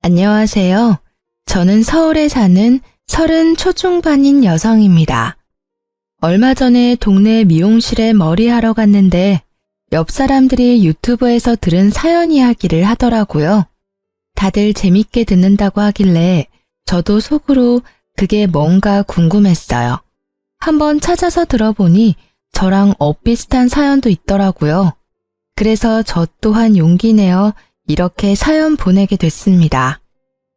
안녕하세요. 저는 서울에 사는 30 초중반인 여성입니다. 얼마 전에 동네 미용실에 머리하러 갔는데 옆 사람들이 유튜브에서 들은 사연 이야기를 하더라고요. 다들 재밌게 듣는다고 하길래 저도 속으로 그게 뭔가 궁금했어요. 한번 찾아서 들어보니 저랑 엇비슷한 사연도 있더라고요. 그래서 저 또한 용기 내어 이렇게 사연 보내게 됐습니다.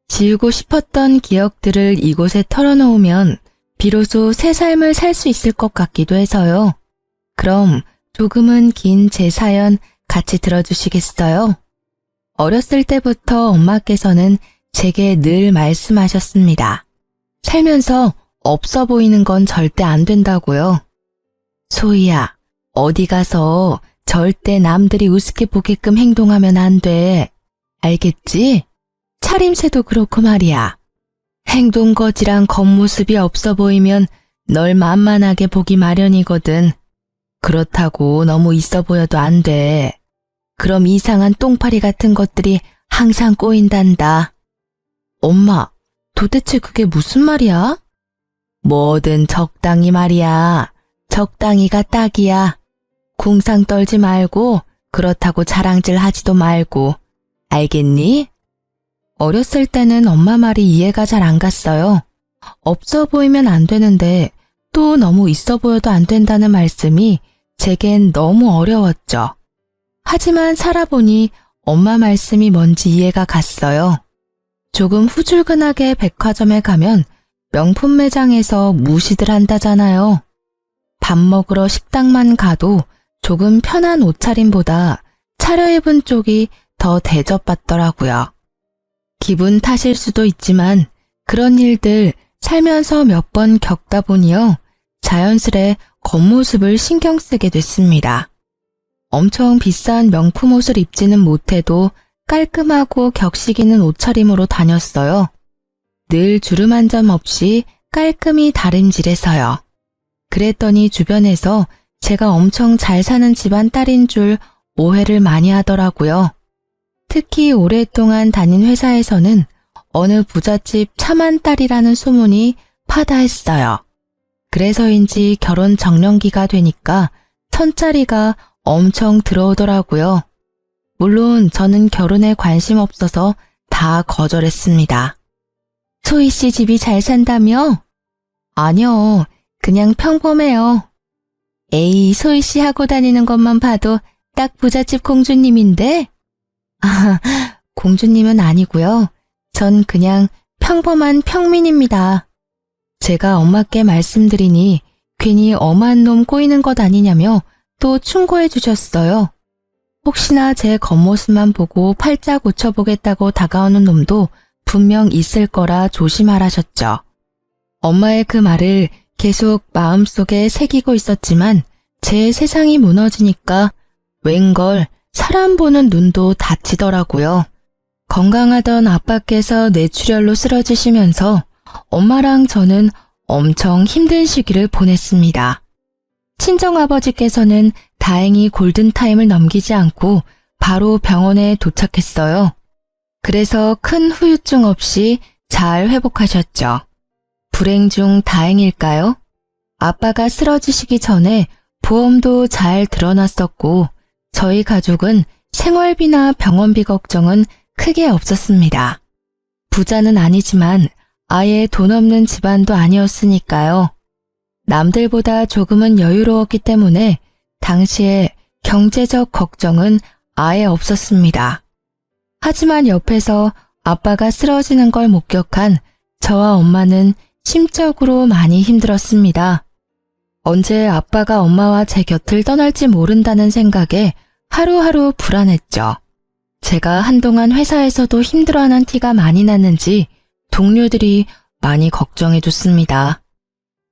지우고 싶었던 기억들을 이곳에 털어놓으면 비로소 새 삶을 살 수 있을 것 같기도 해서요. 그럼 조금은 긴 제 사연 같이 들어주시겠어요? 어렸을 때부터 엄마께서는 제게 늘 말씀하셨습니다. 살면서 없어 보이는 건 절대 안 된다고요. 소희야, 어디 가서 절대 남들이 우습게 보게끔 행동하면 안 돼. 알겠지? 차림새도 그렇고 말이야. 행동거지랑 겉모습이 없어 보이면 널 만만하게 보기 마련이거든. 그렇다고 너무 있어 보여도 안 돼. 그럼 이상한 똥파리 같은 것들이 항상 꼬인단다. 엄마, 도대체 그게 무슨 말이야? 뭐든 적당히 말이야. 적당히가 딱이야. 궁상 떨지 말고 그렇다고 자랑질 하지도 말고. 알겠니? 어렸을 때는 엄마 말이 이해가 잘 안 갔어요. 없어 보이면 안 되는데 또 너무 있어 보여도 안 된다는 말씀이 제겐 너무 어려웠죠. 하지만 살아보니 엄마 말씀이 뭔지 이해가 갔어요. 조금 후줄근하게 백화점에 가면 명품 매장에서 무시들 한다잖아요. 밥 먹으러 식당만 가도 조금 편한 옷차림보다 차려입은 쪽이 더 대접받더라고요. 기분 탓일 수도 있지만 그런 일들 살면서 몇 번 겪다 보니요. 자연스레 겉모습을 신경 쓰게 됐습니다. 엄청 비싼 명품 옷을 입지는 못해도 깔끔하고 격식 있는 옷차림으로 다녔어요. 늘 주름 한 점 없이 깔끔히 다림질해서요. 그랬더니 주변에서 제가 엄청 잘 사는 집안 딸인 줄 오해를 많이 하더라고요. 특히 오랫동안 다닌 회사에서는 어느 부잣집 차만 딸이라는 소문이 파다했어요. 그래서인지 결혼 정년기가 되니까 천짜리가 엄청 들어오더라고요. 물론 저는 결혼에 관심 없어서 다 거절했습니다. 소희 씨 집이 잘 산다며? 아니요, 그냥 평범해요. 에이, 소희 씨 하고 다니는 것만 봐도 딱 부잣집 공주님인데? 아, 공주님은 아니고요. 전 그냥 평범한 평민입니다. 제가 엄마께 말씀드리니 괜히 엄한 놈 꼬이는 것 아니냐며 또 충고해 주셨어요. 혹시나 제 겉모습만 보고 팔자 고쳐보겠다고 다가오는 놈도 분명 있을 거라 조심하라셨죠. 엄마의 그 말을 계속 마음속에 새기고 있었지만 제 세상이 무너지니까 웬걸 사람 보는 눈도 다치더라고요. 건강하던 아빠께서 뇌출혈로 쓰러지시면서 엄마랑 저는 엄청 힘든 시기를 보냈습니다. 친정아버지께서는 다행히 골든타임을 넘기지 않고 바로 병원에 도착했어요. 그래서 큰 후유증 없이 잘 회복하셨죠. 불행 중 다행일까요? 아빠가 쓰러지시기 전에 보험도 잘 드러났었고 저희 가족은 생활비나 병원비 걱정은 크게 없었습니다. 부자는 아니지만 아예 돈 없는 집안도 아니었으니까요. 남들보다 조금은 여유로웠기 때문에 당시에 경제적 걱정은 아예 없었습니다. 하지만 옆에서 아빠가 쓰러지는 걸 목격한 저와 엄마는 심적으로 많이 힘들었습니다. 언제 아빠가 엄마와 제 곁을 떠날지 모른다는 생각에 하루하루 불안했죠. 제가 한동안 회사에서도 힘들어하는 티가 많이 났는지 동료들이 많이 걱정해줬습니다.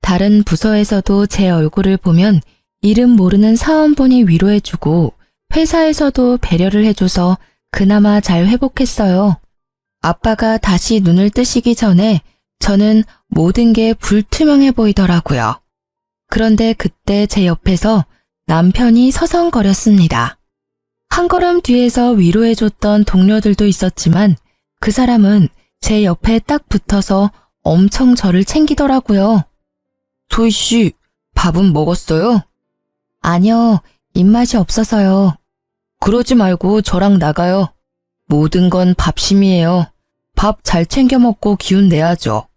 다른 부서에서도 제 얼굴을 보면 이름 모르는 사원분이 위로해주고 회사에서도 배려를 해줘서 그나마 잘 회복했어요. 아빠가 다시 눈을 뜨시기 전에 저는 모든 게 불투명해 보이더라고요. 그런데 그때 제 옆에서 남편이 서성거렸습니다. 한 걸음 뒤에서 위로해줬던 동료들도 있었지만 그 사람은 제 옆에 딱 붙어서 엄청 저를 챙기더라고요. 소희 씨, 밥은 먹었어요? 아니요, 입맛이 없어서요. 그러지 말고 저랑 나가요. 모든 건 밥심이에요. 밥 잘 챙겨 먹고 기운 내야죠.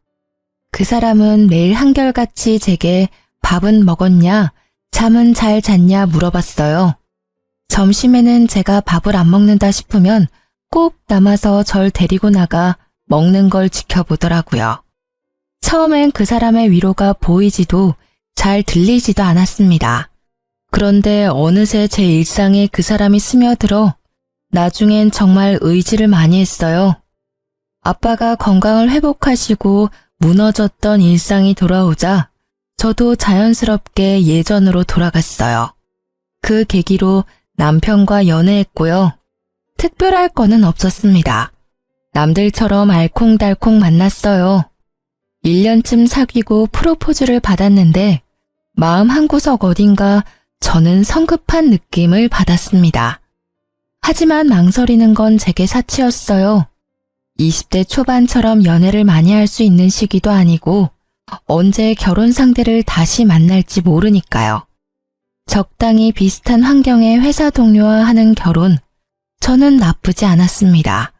그 사람은 매일 한결같이 제게 밥은 먹었냐, 잠은 잘 잤냐 물어봤어요. 점심에는 제가 밥을 안 먹는다 싶으면 꼭 남아서 절 데리고 나가 먹는 걸 지켜보더라고요. 처음엔 그 사람의 위로가 보이지도 잘 들리지도 않았습니다. 그런데 어느새 제 일상에 그 사람이 스며들어 나중엔 정말 의지를 많이 했어요. 아빠가 건강을 회복하시고 무너졌던 일상이 돌아오자 저도 자연스럽게 예전으로 돌아갔어요. 그 계기로 남편과 연애했고요. 특별할 거는 없었습니다. 남들처럼 알콩달콩 만났어요. 1년쯤 사귀고 프로포즈를 받았는데 마음 한구석 어딘가 저는 성급한 느낌을 받았습니다. 하지만 망설이는 건 제게 사치였어요. 20대 초반처럼 연애를 많이 할 수 있는 시기도 아니고 언제 결혼 상대를 다시 만날지 모르니까요. 적당히 비슷한 환경의 회사 동료와 하는 결혼, 저는 나쁘지 않았습니다.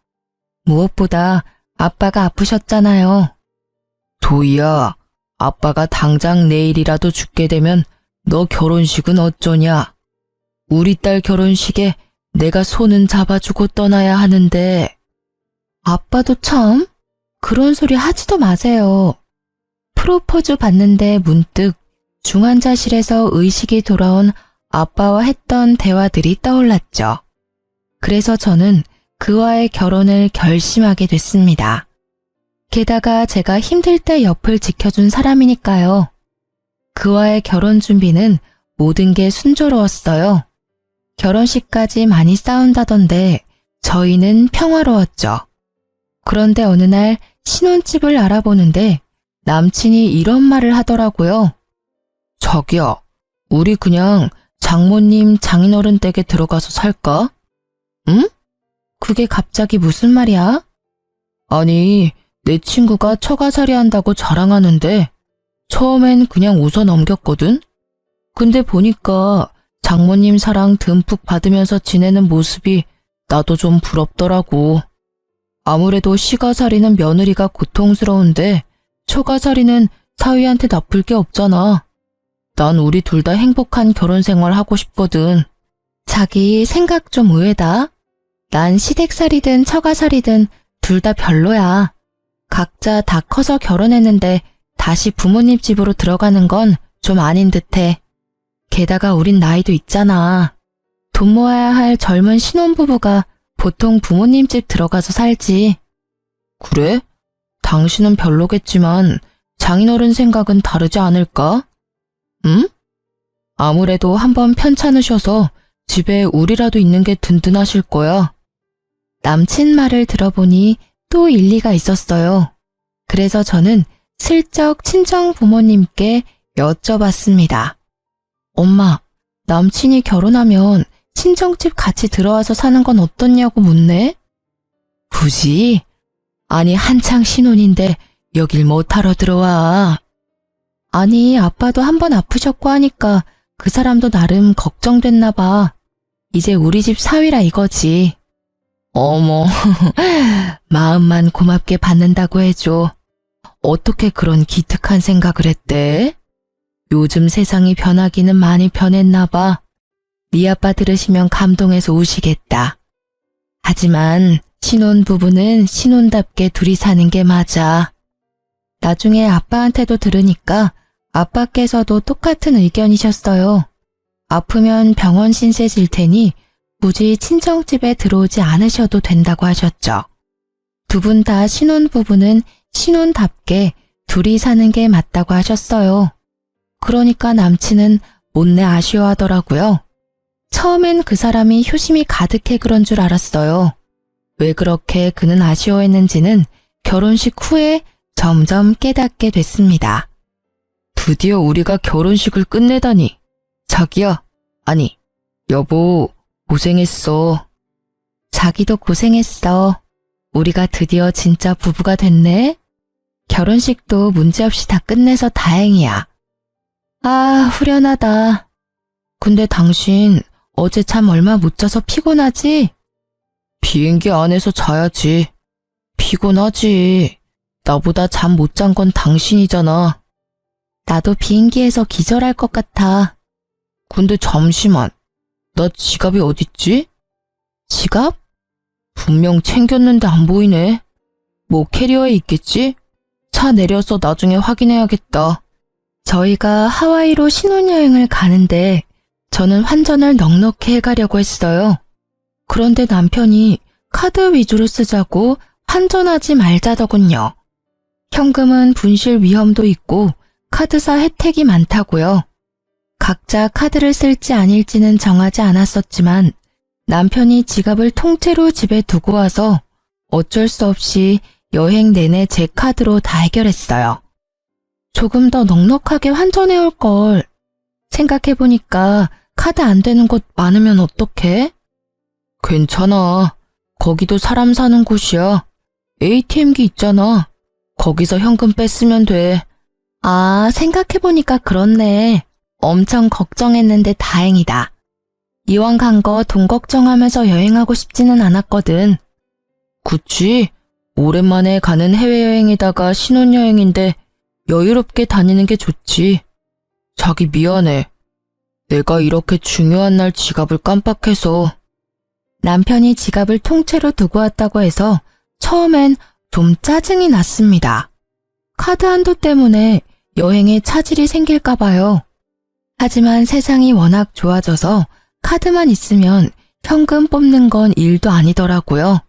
무엇보다 아빠가 아프셨잖아요. 도희야, 아빠가 당장 내일이라도 죽게 되면 너 결혼식은 어쩌냐? 우리 딸 결혼식에 내가 손은 잡아주고 떠나야 하는데. 아빠도 참, 그런 소리 하지도 마세요. 프로포즈 받는데 문득 중환자실에서 의식이 돌아온 아빠와 했던 대화들이 떠올랐죠. 그래서 저는 그와의 결혼을 결심하게 됐습니다. 게다가 제가 힘들 때 옆을 지켜준 사람이니까요. 그와의 결혼 준비는 모든 게 순조로웠어요. 결혼식까지 많이 싸운다던데 저희는 평화로웠죠. 그런데 어느 날 신혼집을 알아보는데 남친이 이런 말을 하더라고요. 자기야, 우리 그냥 장모님 장인어른 댁에 들어가서 살까? 응? 그게 갑자기 무슨 말이야? 아니, 내 친구가 처가살이 한다고 자랑하는데 처음엔 그냥 웃어 넘겼거든? 근데 보니까 장모님 사랑 듬뿍 받으면서 지내는 모습이 나도 좀 부럽더라고. 아무래도 시가살이는 며느리가 고통스러운데 처가살이는 사위한테 나쁠 게 없잖아. 난 우리 둘 다 행복한 결혼 생활 하고 싶거든. 자기 생각 좀 의외다. 난 시댁살이든 처가살이든 둘 다 별로야. 각자 다 커서 결혼했는데 다시 부모님 집으로 들어가는 건 좀 아닌 듯해. 게다가 우린 나이도 있잖아. 돈 모아야 할 젊은 신혼부부가 보통 부모님 집 들어가서 살지. 그래? 당신은 별로겠지만 장인어른 생각은 다르지 않을까? 응? 아무래도 한번 편찮으셔서 집에 우리라도 있는 게 든든하실 거야. 남친 말을 들어보니 또 일리가 있었어요. 그래서 저는 슬쩍 친정 부모님께 여쭤봤습니다. 엄마, 남친이 결혼하면 친정집 같이 들어와서 사는 건 어떻냐고 묻네? 굳이? 아니 한창 신혼인데 여길 못하러 들어와. 아니 아빠도 한번 아프셨고 하니까 그 사람도 나름 걱정됐나 봐. 이제 우리 집 사위라 이거지. 어머, 마음만 고맙게 받는다고 해줘. 어떻게 그런 기특한 생각을 했대? 요즘 세상이 변하기는 많이 변했나 봐. 네 아빠 들으시면 감동해서 우시겠다. 하지만 신혼부부는 신혼답게 둘이 사는 게 맞아. 나중에 아빠한테도 들으니까 아빠께서도 똑같은 의견이셨어요. 아프면 병원 신세 질 테니 굳이 친정집에 들어오지 않으셔도 된다고 하셨죠. 두 분 다 신혼부부는 신혼답게 둘이 사는 게 맞다고 하셨어요. 그러니까 남친은 못내 아쉬워하더라고요. 처음엔 그 사람이 효심이 가득해 그런 줄 알았어요. 왜 그렇게 그는 아쉬워했는지는 결혼식 후에 점점 깨닫게 됐습니다. 드디어 우리가 결혼식을 끝내다니. 자기야, 아니, 여보, 고생했어. 자기도 고생했어. 우리가 드디어 진짜 부부가 됐네. 결혼식도 문제없이 다 끝내서 다행이야. 아, 후련하다. 근데 당신 어제 잠 얼마 못 자서 피곤하지? 비행기 안에서 자야지. 피곤하지. 나보다 잠 못 잔 건 당신이잖아. 나도 비행기에서 기절할 것 같아. 근데 잠시만. 나 지갑이 어딨지? 지갑? 분명 챙겼는데 안 보이네. 뭐 캐리어에 있겠지? 차 내려서 나중에 확인해야겠다. 저희가 하와이로 신혼여행을 가는데 저는 환전을 넉넉히 해가려고 했어요. 그런데 남편이 카드 위주로 쓰자고 환전하지 말자더군요. 현금은 분실 위험도 있고 카드사 혜택이 많다고요. 각자 카드를 쓸지 아닐지는 정하지 않았었지만 남편이 지갑을 통째로 집에 두고 와서 어쩔 수 없이 여행 내내 제 카드로 다 해결했어요. 조금 더 넉넉하게 환전해 올 걸. 생각해보니까 카드 안 되는 곳 많으면 어떡해? 괜찮아. 거기도 사람 사는 곳이야. ATM기 있잖아. 거기서 현금 뺐으면 돼. 아, 생각해보니까 그렇네. 엄청 걱정했는데 다행이다. 이왕 간 거 돈 걱정하면서 여행하고 싶지는 않았거든. 그치? 오랜만에 가는 해외여행에다가 신혼여행인데 여유롭게 다니는 게 좋지. 자기 미안해. 내가 이렇게 중요한 날 지갑을 깜빡해서. 남편이 지갑을 통째로 두고 왔다고 해서 처음엔 좀 짜증이 났습니다. 카드 한도 때문에 여행에 차질이 생길까 봐요. 하지만 세상이 워낙 좋아져서 카드만 있으면 현금 뽑는 건 일도 아니더라고요.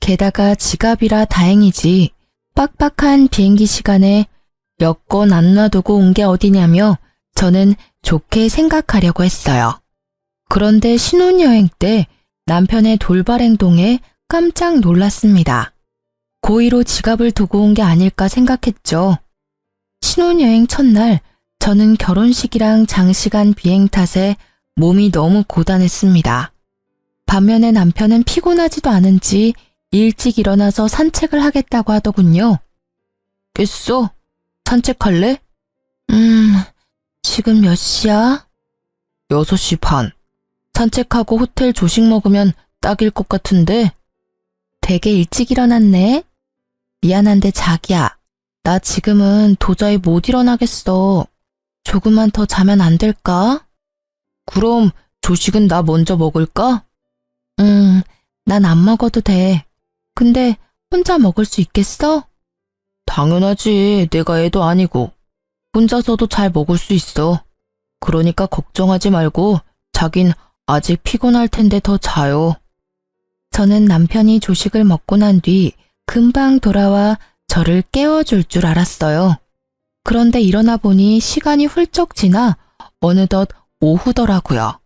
게다가 지갑이라 다행이지 빡빡한 비행기 시간에 여권 안 놔두고 온 게 어디냐며 저는 좋게 생각하려고 했어요. 그런데 신혼여행 때 남편의 돌발 행동에 깜짝 놀랐습니다. 고의로 지갑을 두고 온 게 아닐까 생각했죠. 신혼여행 첫날 저는 결혼식이랑 장시간 비행 탓에 몸이 너무 고단했습니다. 반면에 남편은 피곤하지도 않은지 일찍 일어나서 산책을 하겠다고 하더군요. 깼어? 산책할래? 지금 몇 시야? 6시 반. 산책하고 호텔 조식 먹으면 딱일 것 같은데. 되게 일찍 일어났네. 미안한데 자기야. 나 지금은 도저히 못 일어나겠어. 조금만 더 자면 안 될까? 그럼 조식은 나 먼저 먹을까? 난 안 먹어도 돼. 근데 혼자 먹을 수 있겠어? 당연하지. 내가 애도 아니고. 혼자서도 잘 먹을 수 있어. 그러니까 걱정하지 말고 자긴 아직 피곤할 텐데 더 자요. 저는 남편이 조식을 먹고 난 뒤 금방 돌아와 저를 깨워줄 줄 알았어요. 그런데 일어나 보니 시간이 훌쩍 지나 어느덧 오후더라고요.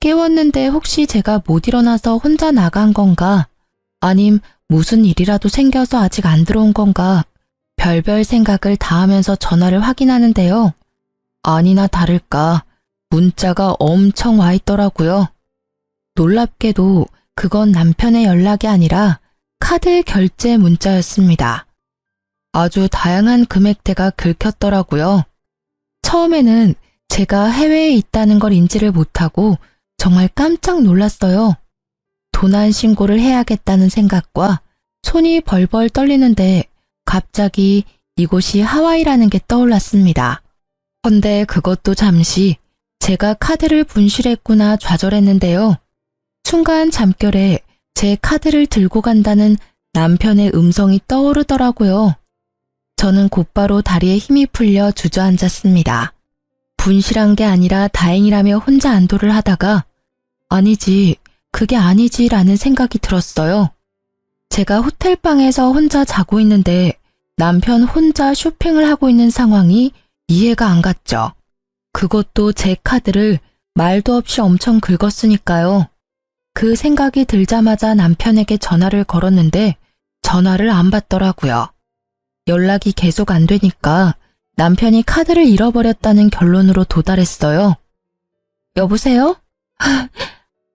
깨웠는데 혹시 제가 못 일어나서 혼자 나간 건가? 아님 무슨 일이라도 생겨서 아직 안 들어온 건가? 별별 생각을 다 하면서 전화를 확인하는데요. 아니나 다를까 문자가 엄청 와 있더라고요. 놀랍게도 그건 남편의 연락이 아니라 카드 결제 문자였습니다. 아주 다양한 금액대가 긁혔더라고요. 처음에는 제가 해외에 있다는 걸 인지를 못하고 정말 깜짝 놀랐어요. 도난 신고를 해야겠다는 생각과 손이 벌벌 떨리는데 갑자기 이곳이 하와이라는 게 떠올랐습니다. 헌데 그것도 잠시 제가 카드를 분실했구나 좌절했는데요. 순간 잠결에 제 카드를 들고 간다는 남편의 음성이 떠오르더라고요. 저는 곧바로 다리에 힘이 풀려 주저앉았습니다. 분실한 게 아니라 다행이라며 혼자 안도를 하다가 아니지, 그게 아니지라는 생각이 들었어요. 제가 호텔방에서 혼자 자고 있는데 남편 혼자 쇼핑을 하고 있는 상황이 이해가 안 갔죠. 그것도 제 카드를 말도 없이 엄청 긁었으니까요. 그 생각이 들자마자 남편에게 전화를 걸었는데 전화를 안 받더라고요. 연락이 계속 안 되니까 남편이 카드를 잃어버렸다는 결론으로 도달했어요. 여보세요?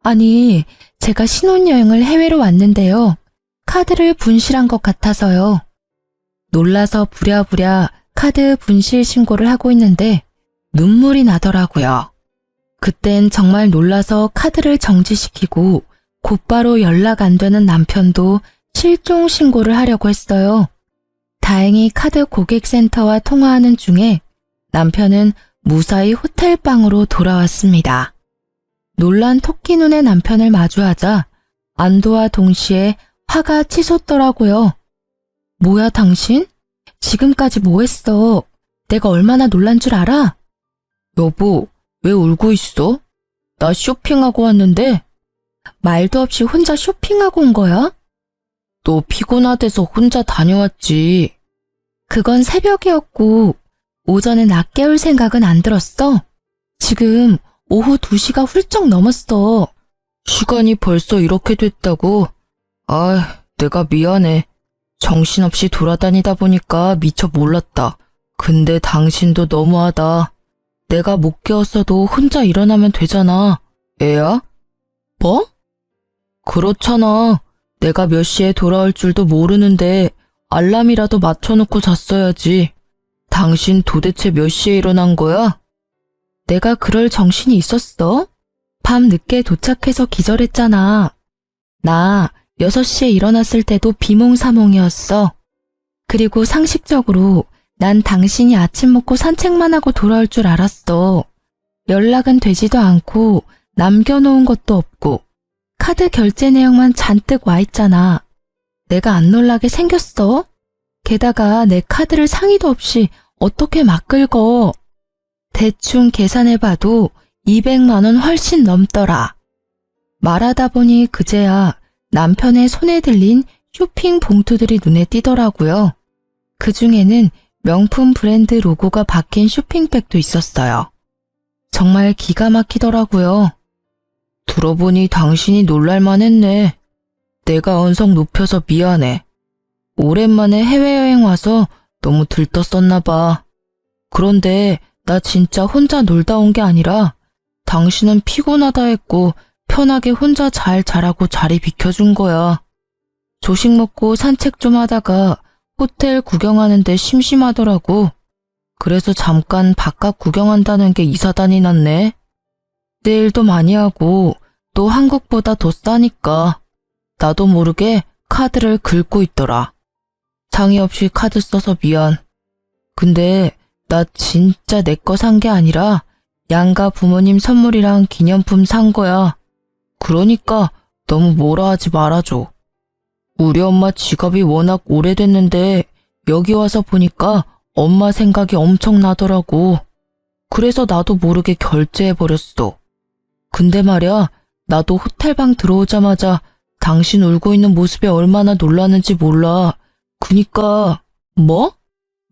아니, 제가 신혼여행을 해외로 왔는데요. 카드를 분실한 것 같아서요. 놀라서 부랴부랴 카드 분실 신고를 하고 있는데 눈물이 나더라고요. 그땐 정말 놀라서 카드를 정지시키고 곧바로 연락 안 되는 남편도 실종 신고를 하려고 했어요. 다행히 카드 고객센터와 통화하는 중에 남편은 무사히 호텔방으로 돌아왔습니다. 놀란 토끼 눈의 남편을 마주하자 안도와 동시에 화가 치솟더라고요. 뭐야 당신? 지금까지 뭐 했어? 내가 얼마나 놀란 줄 알아? 여보, 왜 울고 있어? 나 쇼핑하고 왔는데. 말도 없이 혼자 쇼핑하고 온 거야? 너 피곤하대서 혼자 다녀왔지. 그건 새벽이었고 오전에 나 깨울 생각은 안 들었어. 지금 오후 2시가 훌쩍 넘었어. 시간이 벌써 이렇게 됐다고? 아, 내가 미안해. 정신없이 돌아다니다 보니까 미처 몰랐다. 근데 당신도 너무하다. 내가 못 깨웠어도 혼자 일어나면 되잖아. 애야? 뭐? 그렇잖아. 내가 몇 시에 돌아올 줄도 모르는데 알람이라도 맞춰놓고 잤어야지. 당신 도대체 몇 시에 일어난 거야? 내가 그럴 정신이 있었어? 밤 늦게 도착해서 기절했잖아. 나 6시에 일어났을 때도 비몽사몽이었어. 그리고 상식적으로 난 당신이 아침 먹고 산책만 하고 돌아올 줄 알았어. 연락은 되지도 않고 남겨놓은 것도 없고 카드 결제 내용만 잔뜩 와 있잖아. 내가 안 놀라게 생겼어? 게다가 내 카드를 상의도 없이 어떻게 막 긁어. 대충 계산해봐도 200만 원 훨씬 넘더라. 말하다 보니 그제야 남편의 손에 들린 쇼핑 봉투들이 눈에 띄더라고요. 그 중에는 명품 브랜드 로고가 박힌 쇼핑백도 있었어요. 정말 기가 막히더라고요. 들어보니 당신이 놀랄만 했네. 내가 언성 높여서 미안해. 오랜만에 해외여행 와서 너무 들떴었나 봐. 그런데 나 진짜 혼자 놀다 온 게 아니라 당신은 피곤하다 했고 편하게 혼자 잘 자라고 자리 비켜준 거야. 조식 먹고 산책 좀 하다가 호텔 구경하는데 심심하더라고. 그래서 잠깐 바깥 구경한다는 게 이사단이 났네. 내일도 많이 하고 또 한국보다 더 싸니까 나도 모르게 카드를 긁고 있더라. 상의 없이 카드 써서 미안. 근데 나 진짜 내 거 산 게 아니라 양가 부모님 선물이랑 기념품 산 거야. 그러니까 너무 뭐라 하지 말아줘. 우리 엄마 지갑이 워낙 오래됐는데 여기 와서 보니까 엄마 생각이 엄청 나더라고. 그래서 나도 모르게 결제해버렸어. 근데 말야, 나도 호텔방 들어오자마자 당신 울고 있는 모습에 얼마나 놀랐는지 몰라. 그니까, 뭐?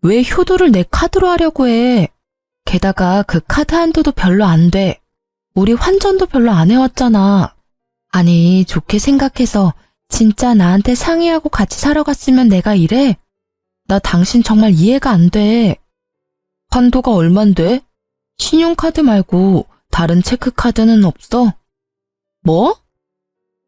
왜 효도를 내 카드로 하려고 해? 게다가 그 카드 한도도 별로 안 돼. 우리 환전도 별로 안 해왔잖아. 아니, 좋게 생각해서 진짜 나한테 상의하고 같이 사러 갔으면 내가 이래? 나 당신 정말 이해가 안 돼. 한도가 얼만데? 신용카드 말고 다른 체크카드는 없어? 뭐?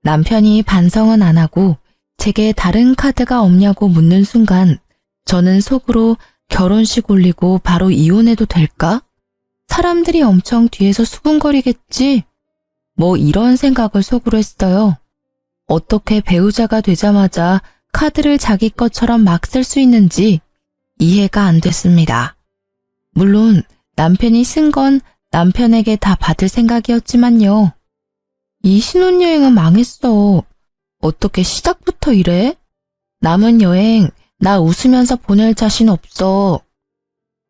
남편이 반성은 안 하고 제게 다른 카드가 없냐고 묻는 순간 저는 속으로 결혼식 올리고 바로 이혼해도 될까? 사람들이 엄청 뒤에서 수군거리겠지? 뭐 이런 생각을 속으로 했어요. 어떻게 배우자가 되자마자 카드를 자기 것처럼 막 쓸 수 있는지 이해가 안 됐습니다. 물론 남편이 쓴 건 남편에게 다 받을 생각이었지만요. 이 신혼여행은 망했어. 어떻게 시작부터 이래? 남은 여행 나 웃으면서 보낼 자신 없어.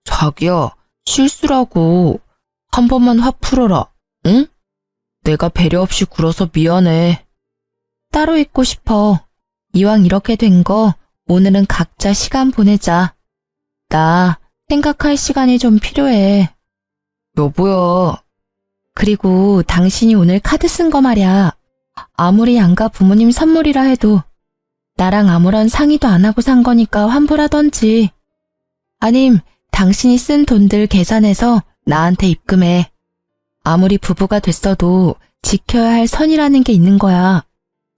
자기야, 실수라고. 한 번만 화 풀어라, 응? 내가 배려 없이 굴어서 미안해. 따로 있고 싶어. 이왕 이렇게 된 거 오늘은 각자 시간 보내자. 나 생각할 시간이 좀 필요해. 여보야. 그리고 당신이 오늘 카드 쓴 거 말야. 아무리 양가 부모님 선물이라 해도 나랑 아무런 상의도 안 하고 산 거니까 환불하던지. 아님 당신이 쓴 돈들 계산해서 나한테 입금해. 아무리 부부가 됐어도 지켜야 할 선이라는 게 있는 거야.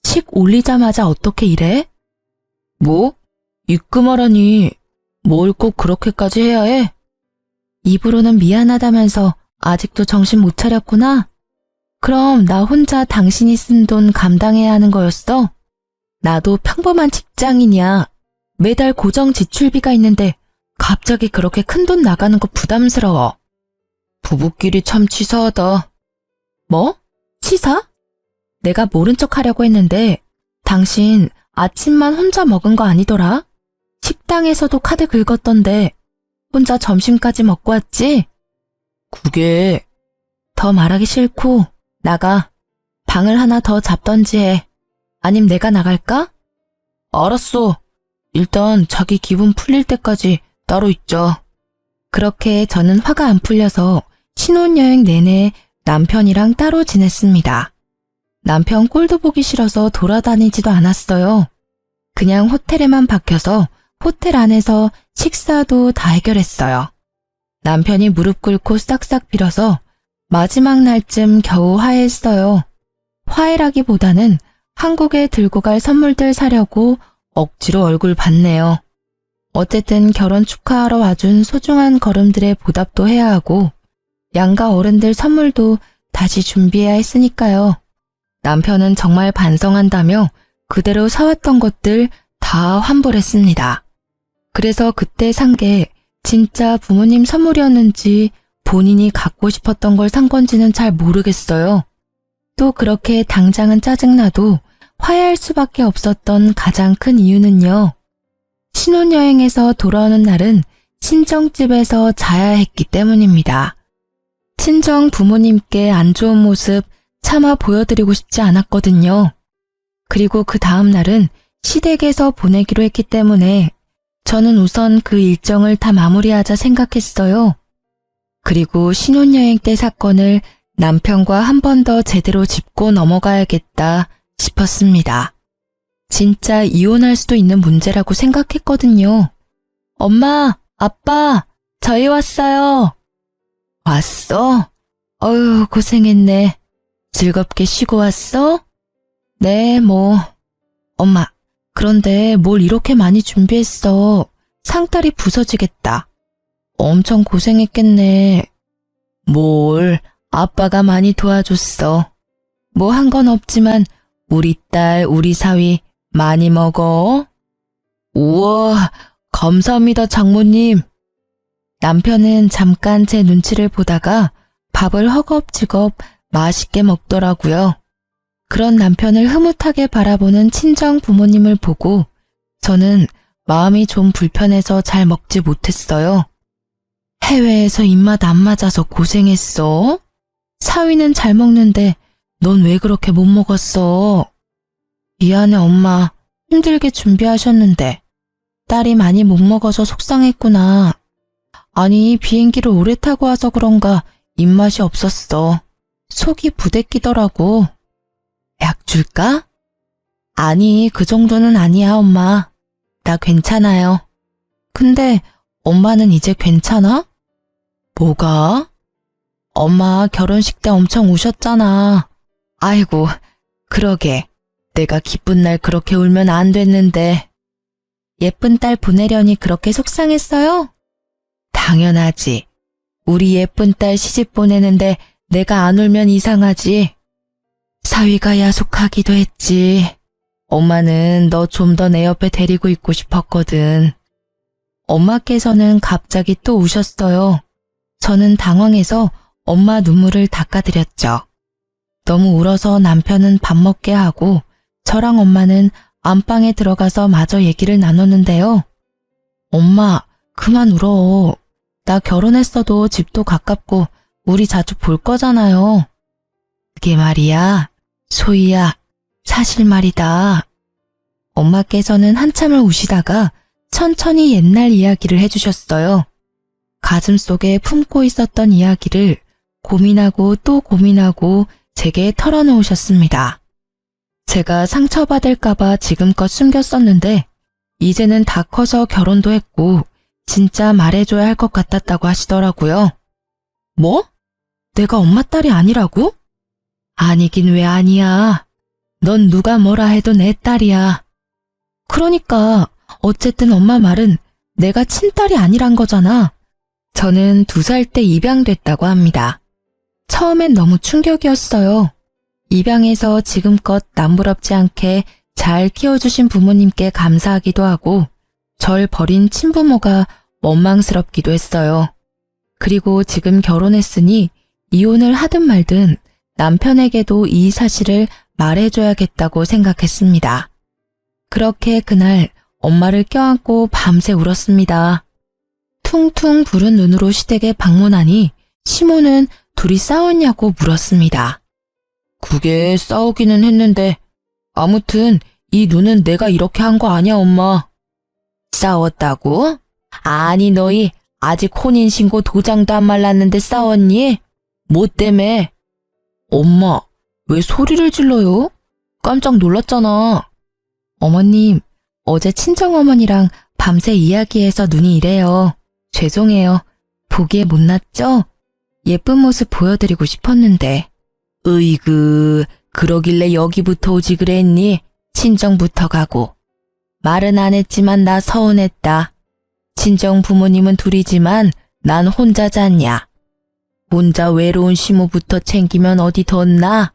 식 올리자마자 어떻게 이래? 뭐? 입금하라니. 뭘 꼭 그렇게까지 해야 해? 입으로는 미안하다면서 아직도 정신 못 차렸구나? 그럼 나 혼자 당신이 쓴 돈 감당해야 하는 거였어? 나도 평범한 직장인이야. 매달 고정 지출비가 있는데 갑자기 그렇게 큰 돈 나가는 거 부담스러워. 부부끼리 참 치사하다. 뭐? 치사? 내가 모른 척 하려고 했는데 당신 아침만 혼자 먹은 거 아니더라? 식당에서도 카드 긁었던데 혼자 점심까지 먹고 왔지? 그게 더 말하기 싫고 나가. 방을 하나 더 잡던지 해. 아님 내가 나갈까? 알았어. 일단 자기 기분 풀릴 때까지 따로 있자. 그렇게 저는 화가 안 풀려서 신혼여행 내내 남편이랑 따로 지냈습니다. 남편 꼴도 보기 싫어서 돌아다니지도 않았어요. 그냥 호텔에만 박혀서 호텔 안에서 식사도 다 해결했어요. 남편이 무릎 꿇고 싹싹 빌어서 마지막 날쯤 겨우 화해했어요. 화해라기보다는 한국에 들고 갈 선물들 사려고 억지로 얼굴 봤네요. 어쨌든 결혼 축하하러 와준 소중한 걸음들의 보답도 해야 하고 양가 어른들 선물도 다시 준비해야 했으니까요. 남편은 정말 반성한다며 그대로 사왔던 것들 다 환불했습니다. 그래서 그때 산 게 진짜 부모님 선물이었는지 본인이 갖고 싶었던 걸 산 건지는 잘 모르겠어요. 또 그렇게 당장은 짜증나도 화해할 수밖에 없었던 가장 큰 이유는요. 신혼여행에서 돌아오는 날은 친정집에서 자야 했기 때문입니다. 친정 부모님께 안 좋은 모습 차마 보여드리고 싶지 않았거든요. 그리고 그 다음 날은 시댁에서 보내기로 했기 때문에 저는 우선 그 일정을 다 마무리하자 생각했어요. 그리고 신혼여행 때 사건을 남편과 한 번 더 제대로 짚고 넘어가야겠다 싶었습니다. 진짜 이혼할 수도 있는 문제라고 생각했거든요. 엄마, 아빠, 저희 왔어요. 왔어? 어휴, 고생했네. 즐겁게 쉬고 왔어? 네, 뭐. 엄마, 그런데 뭘 이렇게 많이 준비했어. 상다리 부서지겠다. 엄청 고생했겠네. 뭘, 아빠가 많이 도와줬어. 뭐 한 건 없지만 우리 딸, 우리 사위 많이 먹어. 우와, 감사합니다, 장모님. 남편은 잠깐 제 눈치를 보다가 밥을 허겁지겁 맛있게 먹더라고요. 그런 남편을 흐뭇하게 바라보는 친정 부모님을 보고 저는 마음이 좀 불편해서 잘 먹지 못했어요. 해외에서 입맛 안 맞아서 고생했어? 사위는 잘 먹는데 넌 왜 그렇게 못 먹었어? 미안해, 엄마. 힘들게 준비하셨는데. 딸이 많이 못 먹어서 속상했구나. 아니, 비행기를 오래 타고 와서 그런가 입맛이 없었어. 속이 부대끼더라고. 약 줄까? 아니, 그 정도는 아니야, 엄마. 나 괜찮아요. 근데 엄마는 이제 괜찮아? 뭐가? 엄마 결혼식 때 엄청 우셨잖아. 아이고, 그러게. 내가 기쁜 날 그렇게 울면 안 됐는데. 예쁜 딸 보내려니 그렇게 속상했어요? 당연하지. 우리 예쁜 딸 시집 보내는데 내가 안 울면 이상하지. 사위가 야속하기도 했지. 엄마는 너 좀 더 내 옆에 데리고 있고 싶었거든. 엄마께서는 갑자기 또 우셨어요. 저는 당황해서 엄마 눈물을 닦아드렸죠. 너무 울어서 남편은 밥 먹게 하고 저랑 엄마는 안방에 들어가서 마저 얘기를 나눴는데요. 엄마, 그만 울어. 나 결혼했어도 집도 가깝고 우리 자주 볼 거잖아요. 그게 말이야, 소희야, 사실 말이다. 엄마께서는 한참을 우시다가 천천히 옛날 이야기를 해주셨어요. 가슴속에 품고 있었던 이야기를 고민하고 또 고민하고 제게 털어놓으셨습니다. 제가 상처받을까봐 지금껏 숨겼었는데 이제는 다 커서 결혼도 했고 진짜 말해줘야 할 것 같았다고 하시더라고요. 뭐? 내가 엄마 딸이 아니라고? 아니긴 왜 아니야. 넌 누가 뭐라 해도 내 딸이야. 그러니까 어쨌든 엄마 말은 내가 친딸이 아니란 거잖아. 저는 2살 때 입양됐다고 합니다. 처음엔 너무 충격이었어요. 입양해서 지금껏 남부럽지 않게 잘 키워주신 부모님께 감사하기도 하고 절 버린 친부모가 원망스럽기도 했어요. 그리고 지금 결혼했으니 이혼을 하든 말든 남편에게도 이 사실을 말해줘야겠다고 생각했습니다. 그렇게 그날 엄마를 껴안고 밤새 울었습니다. 퉁퉁 부른 눈으로 시댁에 방문하니 시모는 둘이 싸웠냐고 물었습니다. 그게 싸우기는 했는데 아무튼 이 눈은 내가 이렇게 한 거 아니야, 엄마. 싸웠다고? 아니 너희 아직 혼인신고 도장도 안 말랐는데 싸웠니? 뭐 때문에? 엄마, 왜 소리를 질러요? 깜짝 놀랐잖아. 어머님, 어제 친정어머니랑 밤새 이야기해서 눈이 이래요. 죄송해요. 보기에 못났죠? 예쁜 모습 보여드리고 싶었는데. 으이그, 그러길래 여기부터 오지 그랬니? 친정부터 가고. 말은 안 했지만 나 서운했다. 친정 부모님은 둘이지만 난 혼자 잤냐. 혼자 외로운 시모부터 챙기면 어디 덧나?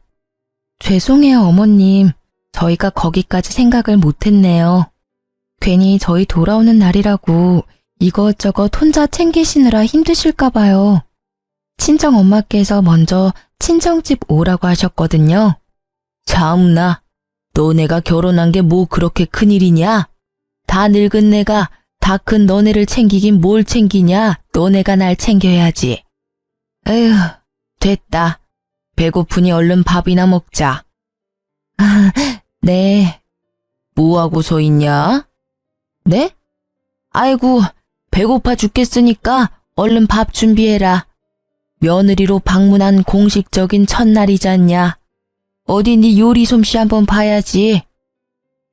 죄송해요, 어머님. 저희가 거기까지 생각을 못했네요. 괜히 저희 돌아오는 날이라고 이것저것 혼자 챙기시느라 힘드실까 봐요. 친정 엄마께서 먼저 친정집 오라고 하셨거든요. 참나, 너네가 결혼한 게 뭐 그렇게 큰일이냐? 다 늙은 내가 다 큰 너네를 챙기긴 뭘 챙기냐? 너네가 날 챙겨야지. 에휴, 됐다. 배고프니 얼른 밥이나 먹자. 아, 네. 뭐하고 서 있냐? 네? 아이고, 배고파 죽겠으니까 얼른 밥 준비해라. 며느리로 방문한 공식적인 첫날이잖냐. 어디 네 요리 솜씨 한번 봐야지.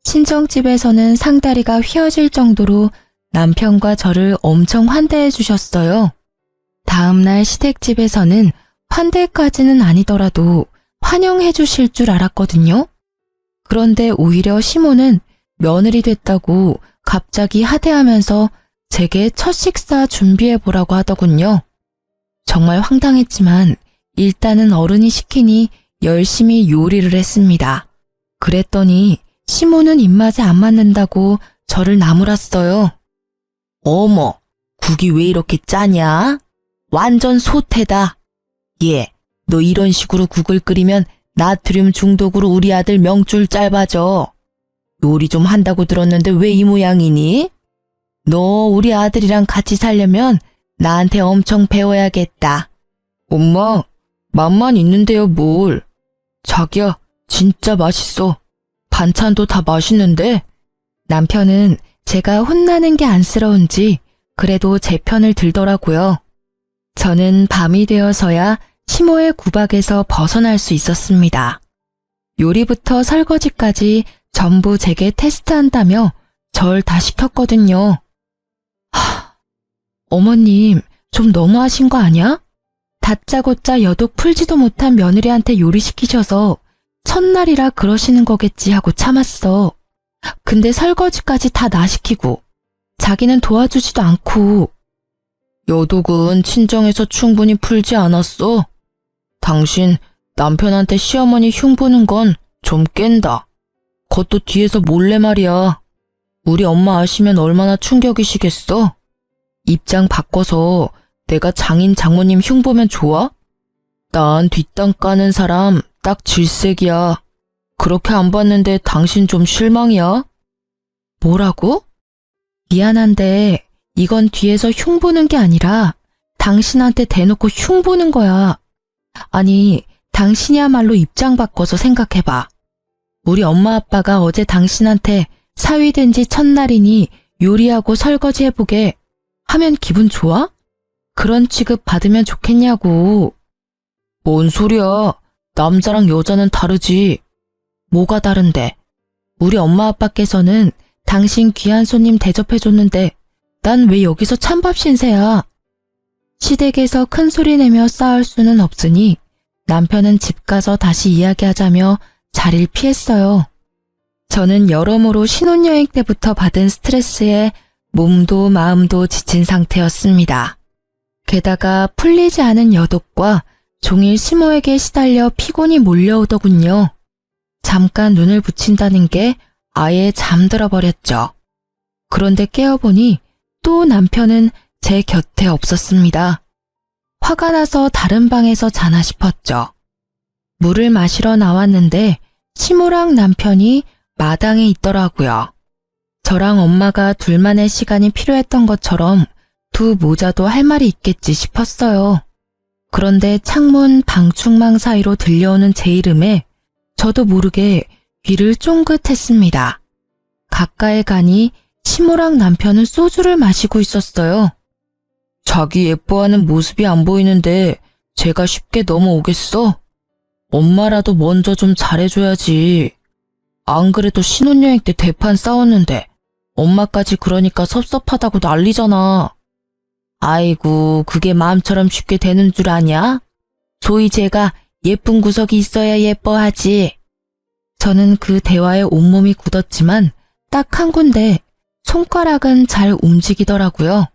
친정집에서는 상다리가 휘어질 정도로 남편과 저를 엄청 환대해 주셨어요. 다음날 시댁집에서는 환대까지는 아니더라도 환영해 주실 줄 알았거든요. 그런데 오히려 시모는 며느리 됐다고 갑자기 하대하면서 제게 첫 식사 준비해 보라고 하더군요. 정말 황당했지만 일단은 어른이 시키니 열심히 요리를 했습니다. 그랬더니 시모는 입맛에 안 맞는다고 저를 나무랐어요. 어머, 국이 왜 이렇게 짜냐? 완전 소태다. 얘, 너 이런 식으로 국을 끓이면 나트륨 중독으로 우리 아들 명줄 짧아져. 요리 좀 한다고 들었는데 왜 이 모양이니? 너 우리 아들이랑 같이 살려면 나한테 엄청 배워야겠다. 엄마, 맛만 있는데요 뭘. 자기야, 진짜 맛있어. 반찬도 다 맛있는데. 남편은 제가 혼나는 게 안쓰러운지 그래도 제 편을 들더라고요. 저는 밤이 되어서야 시모의 구박에서 벗어날 수 있었습니다. 요리부터 설거지까지 전부 제게 테스트한다며 절 다 시켰거든요. 어머님, 좀 너무하신 거 아니야? 다짜고짜 여독 풀지도 못한 며느리한테 요리시키셔서 첫날이라 그러시는 거겠지 하고 참았어. 근데 설거지까지 다 나 시키고 자기는 도와주지도 않고. 여독은 친정에서 충분히 풀지 않았어. 당신 남편한테 시어머니 흉보는 건 좀 깬다. 그것도 뒤에서 몰래 말이야. 우리 엄마 아시면 얼마나 충격이시겠어? 입장 바꿔서 내가 장인 장모님 흉보면 좋아? 난 뒷땅 까는 사람 딱 질색이야. 그렇게 안 봤는데 당신 좀 실망이야? 뭐라고? 미안한데 이건 뒤에서 흉보는 게 아니라 당신한테 대놓고 흉보는 거야. 아니, 당신이야말로 입장 바꿔서 생각해봐. 우리 엄마 아빠가 어제 당신한테 사위된 지 첫날이니 요리하고 설거지 해보게 하면 기분 좋아? 그런 취급 받으면 좋겠냐고. 뭔 소리야. 남자랑 여자는 다르지. 뭐가 다른데? 우리 엄마 아빠께서는 당신 귀한 손님 대접해줬는데 난 왜 여기서 찬밥 신세야. 시댁에서 큰 소리 내며 싸울 수는 없으니 남편은 집 가서 다시 이야기하자며 자리를 피했어요. 저는 여러모로 신혼여행 때부터 받은 스트레스에 몸도 마음도 지친 상태였습니다. 게다가 풀리지 않은 여독과 종일 심호에게 시달려 피곤이 몰려오더군요. 잠깐 눈을 붙인다는 게 아예 잠들어 버렸죠. 그런데 깨어보니 또 남편은 제 곁에 없었습니다. 화가 나서 다른 방에서 자나 싶었죠. 물을 마시러 나왔는데 시모랑 남편이 마당에 있더라고요. 저랑 엄마가 둘만의 시간이 필요했던 것처럼 두 모자도 할 말이 있겠지 싶었어요. 그런데 창문 방충망 사이로 들려오는 제 이름에 저도 모르게 귀를 쫑긋했습니다. 가까이 가니 시모랑 남편은 소주를 마시고 있었어요. 자기 예뻐하는 모습이 안 보이는데 제가 쉽게 넘어오겠어? 엄마라도 먼저 좀 잘해줘야지. 안 그래도 신혼여행 때 대판 싸웠는데 엄마까지 그러니까 섭섭하다고 난리잖아. 아이고, 그게 마음처럼 쉽게 되는 줄 아냐? 소위 제가 예쁜 구석이 있어야 예뻐하지. 저는 그 대화에 온몸이 굳었지만 딱 한 군데 손가락은 잘 움직이더라고요.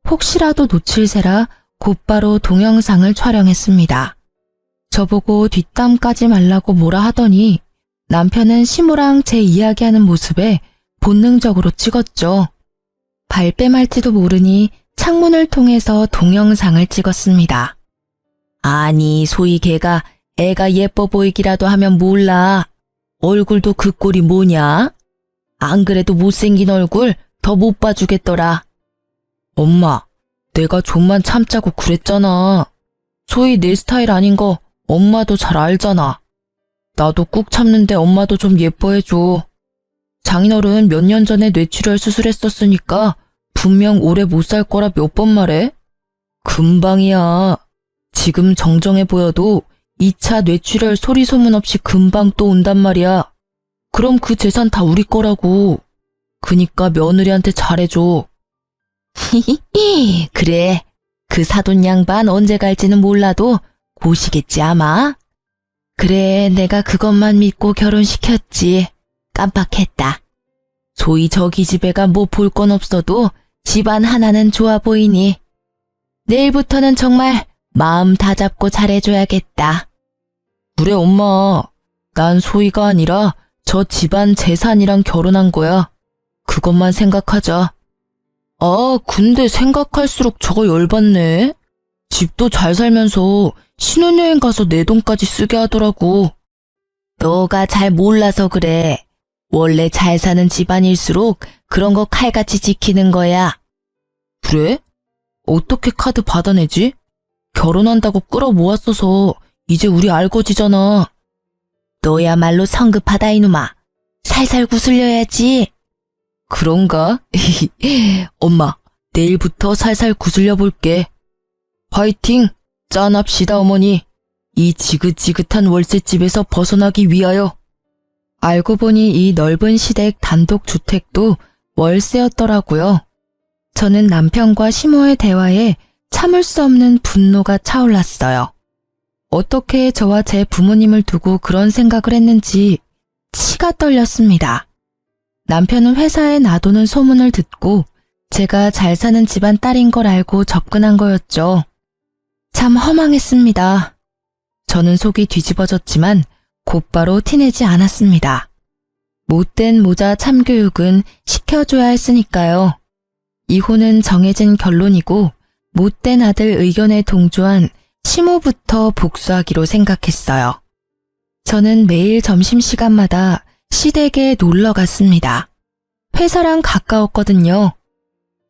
혹시라도 놓칠세라 곧바로 동영상을 촬영했습니다. 저보고 뒷담까지 말라고 뭐라 하더니 남편은 시모랑 제 이야기하는 모습에 본능적으로 찍었죠. 발뺌할지도 모르니 창문을 통해서 동영상을 찍었습니다. 아니, 소위 걔가 애가 예뻐 보이기라도 하면 몰라. 얼굴도 그 꼴이 뭐냐? 안 그래도 못생긴 얼굴 더 못 봐주겠더라. 엄마, 내가 좀만 참자고 그랬잖아. 소위 내 스타일 아닌 거 엄마도 잘 알잖아. 나도 꾹 참는데 엄마도 좀 예뻐해줘. 장인어른 몇 년 전에 뇌출혈 수술했었으니까 분명 오래 못 살 거라 몇 번 말해? 금방이야. 지금 정정해 보여도 2차 뇌출혈 소리 소문 없이 금방 또 온단 말이야. 그럼 그 재산 다 우리 거라고. 그니까 며느리한테 잘해줘. 히히히, 그래. 그 사돈 양반 언제 갈지는 몰라도 고시겠지 아마. 그래, 내가 그것만 믿고 결혼시켰지. 깜빡했다. 소위 저기 집애가 뭐 볼 건 없어도 집안 하나는 좋아 보이니 내일부터는 정말 마음 다 잡고 잘해줘야겠다. 그래 엄마, 난 소희가 아니라 저 집안 재산이랑 결혼한 거야. 그것만 생각하자. 아, 근데 생각할수록 저거 열받네. 집도 잘 살면서 신혼여행 가서 내 돈까지 쓰게 하더라고. 너가 잘 몰라서 그래. 원래 잘 사는 집안일수록 그런 거 칼같이 지키는 거야. 그래? 어떻게 카드 받아내지? 결혼한다고 끌어모았어서 이제 우리 알거지잖아. 너야말로 성급하다 이놈아. 살살 구슬려야지. 그런가? 엄마, 내일부터 살살 구슬려 볼게. 화이팅! 짠합시다 어머니. 이 지긋지긋한 월세집에서 벗어나기 위하여. 알고 보니 이 넓은 시댁 단독주택도 월세였더라고요. 저는 남편과 시모의 대화에 참을 수 없는 분노가 차올랐어요. 어떻게 저와 제 부모님을 두고 그런 생각을 했는지 치가 떨렸습니다. 남편은 회사에 놔두는 소문을 듣고 제가 잘 사는 집안 딸인 걸 알고 접근한 거였죠. 참 허망했습니다. 저는 속이 뒤집어졌지만 곧바로 티내지 않았습니다. 못된 모자 참교육은 시켜줘야 했으니까요. 이혼은 정해진 결론이고 못된 아들 의견에 동조한 시모부터 복수하기로 생각했어요. 저는 매일 점심시간마다 시댁에 놀러 갔습니다. 회사랑 가까웠거든요.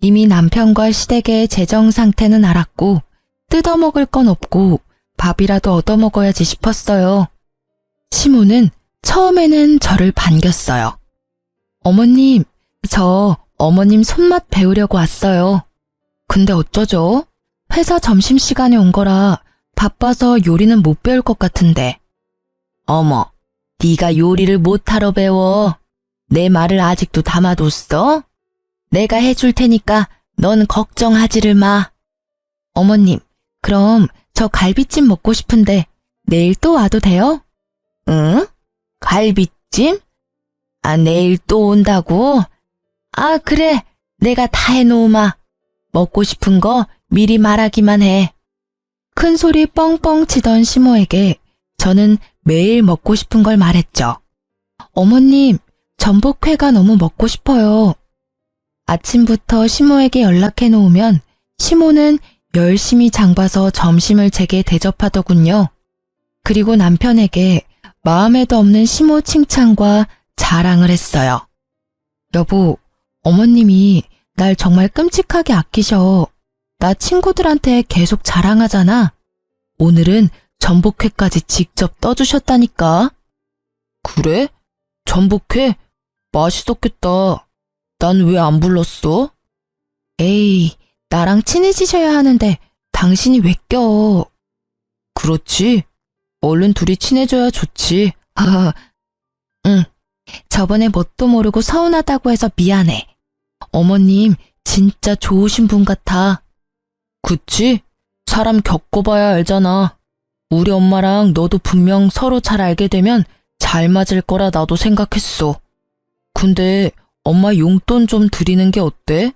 이미 남편과 시댁의 재정 상태는 알았고 뜯어먹을 건 없고 밥이라도 얻어먹어야지 싶었어요. 시모는 처음에는 저를 반겼어요. 어머님, 저 어머님 손맛 배우려고 왔어요. 근데 어쩌죠? 회사 점심시간에 온 거라 바빠서 요리는 못 배울 것 같은데. 어머, 네가 요리를 못하러 배워. 내 말을 아직도 담아뒀어? 내가 해줄 테니까 넌 걱정하지를 마. 어머님, 그럼 저 갈비찜 먹고 싶은데 내일 또 와도 돼요? 응? 갈비찜? 아, 내일 또 온다고? 아, 그래. 내가 다 해놓으마. 먹고 싶은 거 미리 말하기만 해. 큰 소리 뻥뻥 치던 시모에게 저는 매일 먹고 싶은 걸 말했죠. 어머님, 전복회가 너무 먹고 싶어요. 아침부터 시모에게 연락해 놓으면 시모는 열심히 장봐서 점심을 제게 대접하더군요. 그리고 남편에게 마음에도 없는 시모 칭찬과 자랑을 했어요. 여보, 어머님이 날 정말 끔찍하게 아끼셔. 나 친구들한테 계속 자랑하잖아. 오늘은 전복회까지 직접 떠주셨다니까. 그래? 전복회? 맛있었겠다. 난 왜 안 불렀어? 에이, 나랑 친해지셔야 하는데 당신이 왜 껴? 그렇지. 얼른 둘이 친해져야 좋지. 응. 저번에 뭣도 모르고 서운하다고 해서 미안해. 어머님 진짜 좋으신 분 같아. 그치? 사람 겪어봐야 알잖아. 우리 엄마랑 너도 분명 서로 잘 알게 되면 잘 맞을 거라 나도 생각했어. 근데 엄마 용돈 좀 드리는 게 어때?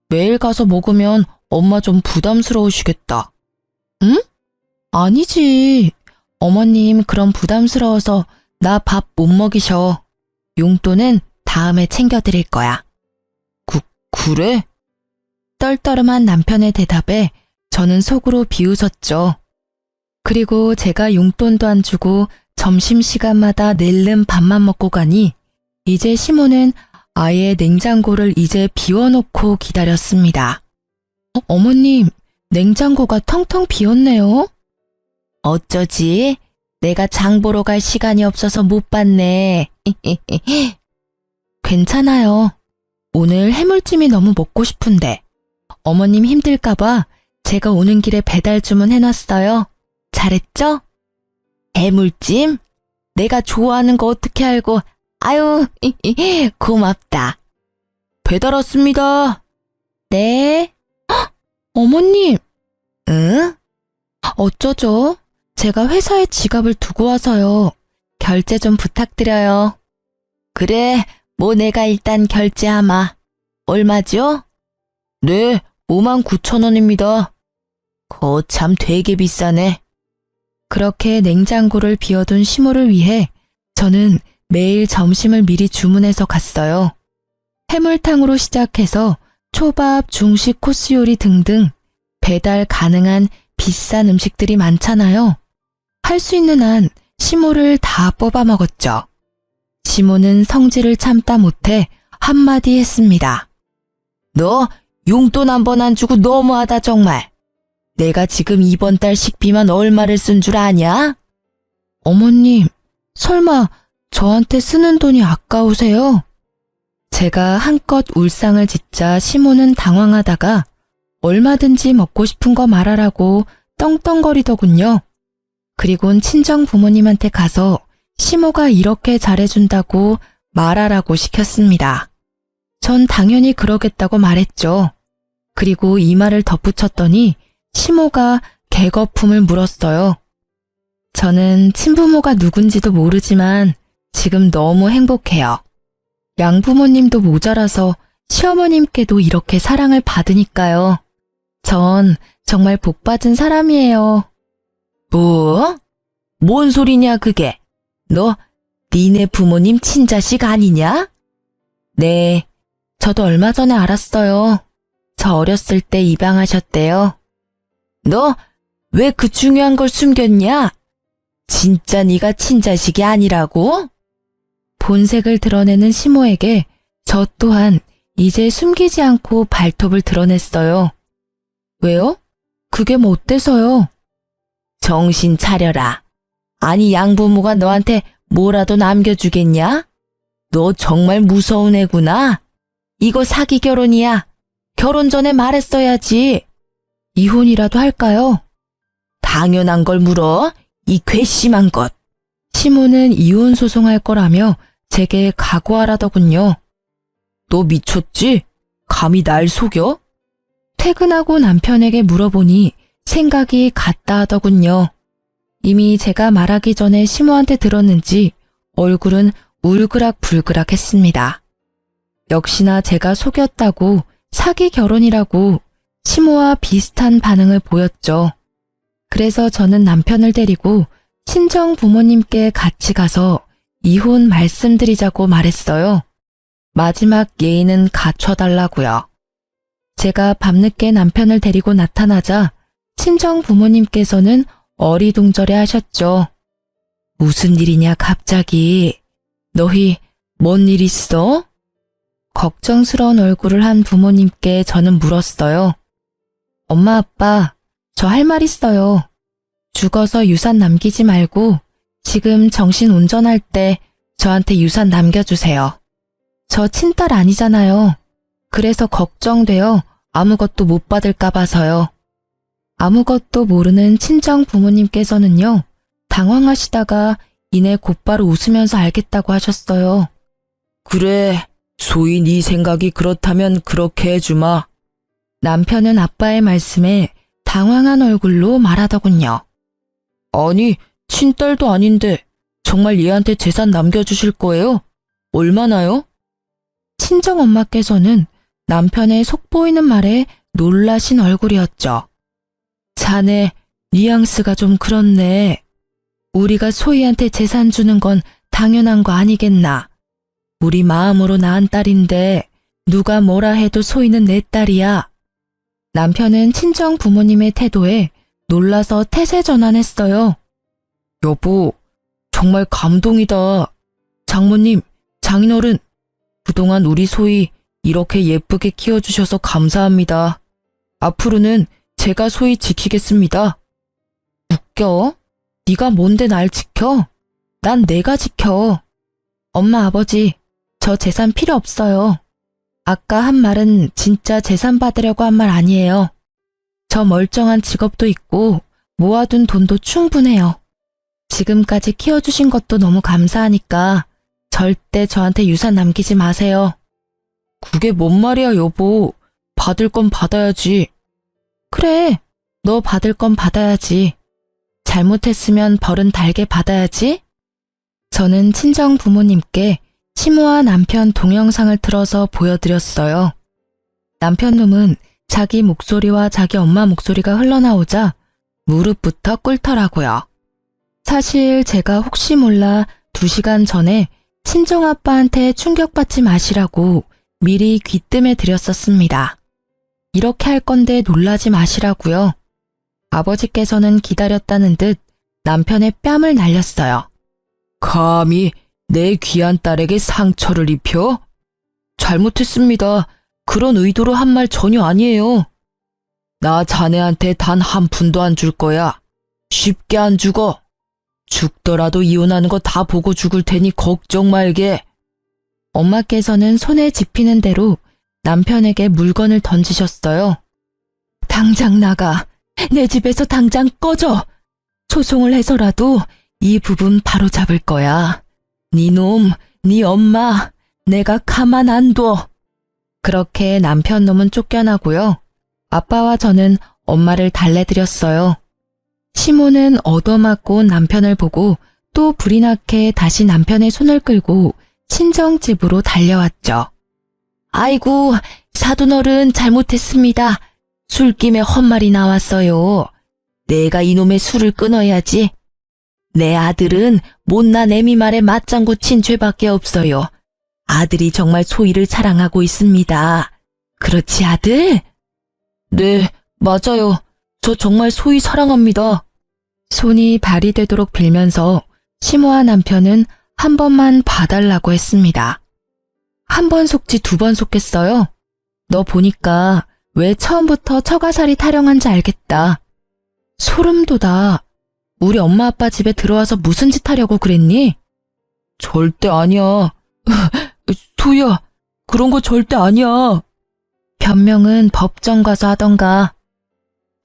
매일 가서 먹으면 엄마 좀 부담스러우시겠다. 응? 아니지. 어머님 그럼 부담스러워서 나 밥 못 먹이셔. 용돈은 다음에 챙겨드릴 거야. 그래? 떨떠름한 남편의 대답에 저는 속으로 비웃었죠. 그리고 제가 용돈도 안 주고 점심시간마다 낼름 밥만 먹고 가니 이제 시모는 아예 냉장고를 이제 비워놓고 기다렸습니다. 어머님, 냉장고가 텅텅 비었네요. 어쩌지? 내가 장 보러 갈 시간이 없어서 못 봤네. 괜찮아요. 오늘 해물찜이 너무 먹고 싶은데 어머님 힘들까봐 제가 오는 길에 배달 주문해놨어요. 잘했죠? 해물찜? 내가 좋아하는 거 어떻게 알고. 아유, 고맙다. 배달 왔습니다. 네. 헉, 어머님. 응? 어쩌죠? 제가 회사에 지갑을 두고 와서요. 결제 좀 부탁드려요. 그래, 뭐 내가 일단 결제하마. 얼마죠? 네, 59,000원입니다. 거참 되게 비싸네. 그렇게 냉장고를 비워둔 시모를 위해 저는 매일 점심을 미리 주문해서 갔어요. 해물탕으로 시작해서 초밥, 중식, 코스 요리 등등 배달 가능한 비싼 음식들이 많잖아요. 할 수 있는 한 시모를 다 뽑아 먹었죠. 시모는 성질을 참다 못해 한마디 했습니다. 너 용돈 한 번 안 주고 너무하다 정말. 내가 지금 이번 달 식비만 얼마를 쓴 줄 아냐? 어머님, 설마 저한테 쓰는 돈이 아까우세요? 제가 한껏 울상을 짓자 시모는 당황하다가 얼마든지 먹고 싶은 거 말하라고 떵떵거리더군요. 그리곤 친정 부모님한테 가서 시모가 이렇게 잘해준다고 말하라고 시켰습니다. 전 당연히 그러겠다고 말했죠. 그리고 이 말을 덧붙였더니 시모가 개거품을 물었어요. 저는 친부모가 누군지도 모르지만 지금 너무 행복해요. 양부모님도 모자라서 시어머님께도 이렇게 사랑을 받으니까요. 전 정말 복받은 사람이에요. 뭐? 뭔 소리냐 그게? 너 니네 부모님 친자식 아니냐? 네, 저도 얼마 전에 알았어요. 저 어렸을 때 입양하셨대요. 너 왜 그 중요한 걸 숨겼냐? 진짜 네가 친자식이 아니라고? 본색을 드러내는 시모에게 저 또한 이제 숨기지 않고 발톱을 드러냈어요. 왜요? 그게 뭐 어때서요? 정신 차려라. 아니 양부모가 너한테 뭐라도 남겨주겠냐? 너 정말 무서운 애구나. 이거 사기 결혼이야. 결혼 전에 말했어야지. 이혼이라도 할까요? 당연한 걸 물어. 이 괘씸한 것. 시모는 이혼 소송할 거라며 제게 각오하라더군요. 너 미쳤지? 감히 날 속여? 퇴근하고 남편에게 물어보니 생각이 같다 하더군요. 이미 제가 말하기 전에 시모한테 들었는지 얼굴은 울그락불그락 했습니다. 역시나 제가 속였다고 사기 결혼이라고 시모와 비슷한 반응을 보였죠. 그래서 저는 남편을 데리고 친정 부모님께 같이 가서 이혼 말씀드리자고 말했어요. 마지막 예의는 갖춰달라고요. 제가 밤늦게 남편을 데리고 나타나자 친정 부모님께서는 어리둥절해 하셨죠. 무슨 일이냐 갑자기. 너희 뭔 일 있어? 걱정스러운 얼굴을 한 부모님께 저는 물었어요. 엄마 아빠, 저 할 말 있어요. 죽어서 유산 남기지 말고 지금 정신 운전할 때 저한테 유산 남겨주세요. 저 친딸 아니잖아요. 그래서 걱정돼요. 아무것도 못 받을까 봐서요. 아무것도 모르는 친정 부모님께서는요. 당황하시다가 이내 곧바로 웃으면서 알겠다고 하셨어요. 그래, 소희 네 생각이 그렇다면 그렇게 해주마. 남편은 아빠의 말씀에 당황한 얼굴로 말하더군요. 아니, 친딸도 아닌데 정말 얘한테 재산 남겨주실 거예요? 얼마나요? 친정엄마께서는 남편의 속보이는 말에 놀라신 얼굴이었죠. 자네, 뉘앙스가 좀 그렇네. 우리가 소희한테 재산 주는 건 당연한 거 아니겠나. 우리 마음으로 낳은 딸인데 누가 뭐라 해도 소희는 내 딸이야. 남편은 친정 부모님의 태도에 놀라서 태세 전환했어요. 여보, 정말 감동이다. 장모님, 장인어른, 그동안 우리 소희 이렇게 예쁘게 키워주셔서 감사합니다. 앞으로는 제가 소희 지키겠습니다. 웃겨? 네가 뭔데 날 지켜? 난 내가 지켜. 엄마 아버지, 저 재산 필요 없어요. 아까 한 말은 진짜 재산 받으려고 한 말 아니에요. 저 멀쩡한 직업도 있고 모아둔 돈도 충분해요. 지금까지 키워주신 것도 너무 감사하니까 절대 저한테 유산 남기지 마세요. 그게 뭔 말이야 여보. 받을 건 받아야지. 그래, 너 받을 건 받아야지. 잘못했으면 벌은 달게 받아야지. 저는 친정 부모님께 시모와 남편 동영상을 틀어서 보여드렸어요. 남편 놈은 자기 목소리와 자기 엄마 목소리가 흘러나오자 무릎부터 꿇더라고요. 사실 제가 혹시 몰라 2시간 전에 친정아빠한테 충격받지 마시라고 미리 귀뜸해 드렸었습니다. 이렇게 할 건데 놀라지 마시라고요. 아버지께서는 기다렸다는 듯 남편의 뺨을 날렸어요. 감히 내 귀한 딸에게 상처를 입혀? 잘못했습니다. 그런 의도로 한 말 전혀 아니에요. 나 자네한테 단 한 푼도 안 줄 거야. 쉽게 안 죽어. 죽더라도 이혼하는 거 다 보고 죽을 테니 걱정 말게. 엄마께서는 손에 집히는 대로 남편에게 물건을 던지셨어요. 당장 나가. 내 집에서 당장 꺼져. 소송을 해서라도 이 부분 바로 잡을 거야. 네 놈, 네 엄마, 내가 가만 안 둬. 그렇게 남편 놈은 쫓겨나고요. 아빠와 저는 엄마를 달래드렸어요. 시모는 얻어맞고 남편을 보고 또 불이 나게 다시 남편의 손을 끌고 친정집으로 달려왔죠. 아이고, 사돈어른 잘못했습니다. 술김에 헛말이 나왔어요. 내가 이놈의 술을 끊어야지. 내 아들은 못난 애미 말에 맞장구 친 죄밖에 없어요. 아들이 정말 소희를 사랑하고 있습니다. 그렇지 아들? 네, 맞아요. 저 정말 소희 사랑합니다. 손이 발이 되도록 빌면서 시모와 남편은 한 번만 봐달라고 했습니다. 한 번 속지 2번 속겠어요. 너 보니까 왜 처음부터 처가살이 타령한지 알겠다. 소름 돋아. 우리 엄마 아빠 집에 들어와서 무슨 짓 하려고 그랬니? 절대 아니야. 소희야, 그런 거 절대 아니야. 변명은 법정 가서 하던가.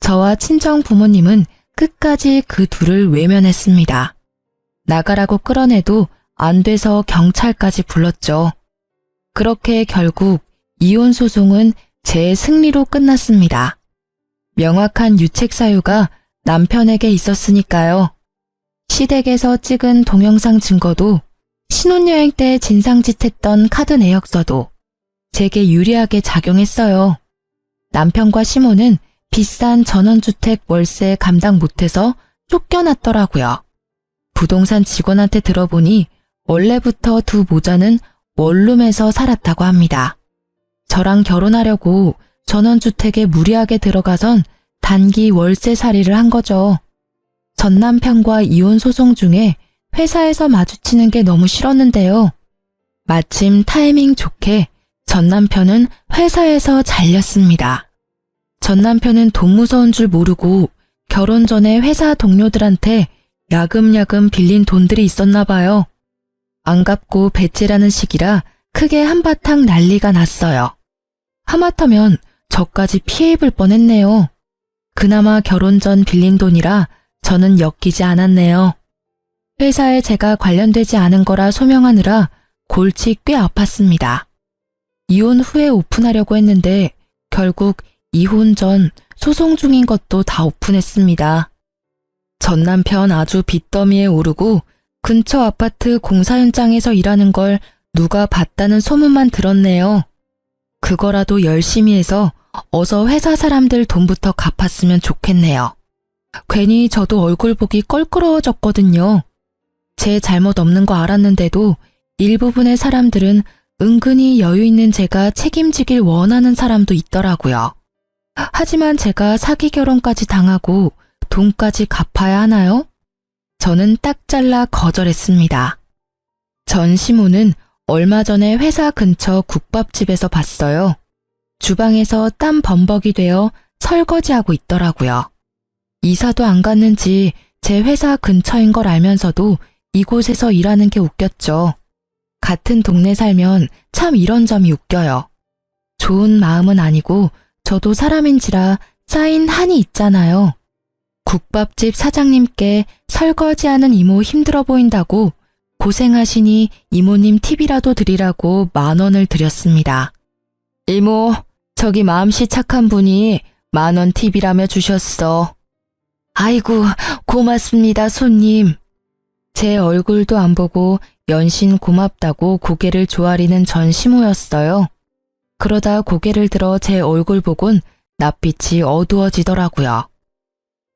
저와 친정 부모님은 끝까지 그 둘을 외면했습니다. 나가라고 끌어내도 안 돼서 경찰까지 불렀죠. 그렇게 결국 이혼 소송은 제 승리로 끝났습니다. 명확한 유책 사유가 남편에게 있었으니까요. 시댁에서 찍은 동영상 증거도 신혼여행 때 진상짓했던 카드 내역서도 제게 유리하게 작용했어요. 남편과 시모는 비싼 전원주택 월세 감당 못해서 쫓겨났더라고요. 부동산 직원한테 들어보니 원래부터 두 모자는 원룸에서 살았다고 합니다. 저랑 결혼하려고 전원주택에 무리하게 들어가선 단기 월세살이를 한 거죠. 전 남편과 이혼 소송 중에 회사에서 마주치는 게 너무 싫었는데요. 마침 타이밍 좋게 전 남편은 회사에서 잘렸습니다. 전 남편은 돈 무서운 줄 모르고 결혼 전에 회사 동료들한테 야금야금 빌린 돈들이 있었나 봐요. 안 갚고 배째라는 시기라 크게 한바탕 난리가 났어요. 하마터면 저까지 피해 입을 뻔했네요. 그나마 결혼 전 빌린 돈이라 저는 엮이지 않았네요. 회사에 제가 관련되지 않은 거라 소명하느라 골치 꽤 아팠습니다. 이혼 후에 오픈하려고 했는데 결국 이혼 전 소송 중인 것도 다 오픈했습니다. 전 남편 아주 빚더미에 오르고 근처 아파트 공사 현장에서 일하는 걸 누가 봤다는 소문만 들었네요. 그거라도 열심히 해서 어서 회사 사람들 돈부터 갚았으면 좋겠네요. 괜히 저도 얼굴 보기 껄끄러워졌거든요. 제 잘못 없는 거 알았는데도 일부분의 사람들은 은근히 여유 있는 제가 책임지길 원하는 사람도 있더라고요. 하지만 제가 사기 결혼까지 당하고 돈까지 갚아야 하나요? 저는 딱 잘라 거절했습니다. 전 시모는 얼마 전에 회사 근처 국밥집에서 봤어요. 주방에서 땀 범벅이 되어 설거지하고 있더라고요. 이사도 안 갔는지 제 회사 근처인 걸 알면서도 이곳에서 일하는 게 웃겼죠. 같은 동네 살면 참 이런 점이 웃겨요. 좋은 마음은 아니고 저도 사람인지라 쌓인 한이 있잖아요. 국밥집 사장님께 설거지하는 이모 힘들어 보인다고 고생하시니 이모님 팁이라도 드리라고 10,000원을 드렸습니다. 이모, 저기 마음씨 착한 분이 10,000원 팁이라며 주셨어. 아이고, 고맙습니다, 손님. 제 얼굴도 안 보고 연신 고맙다고 고개를 조아리는 전 시모였어요. 그러다 고개를 들어 제 얼굴 보곤 낯빛이 어두워지더라고요.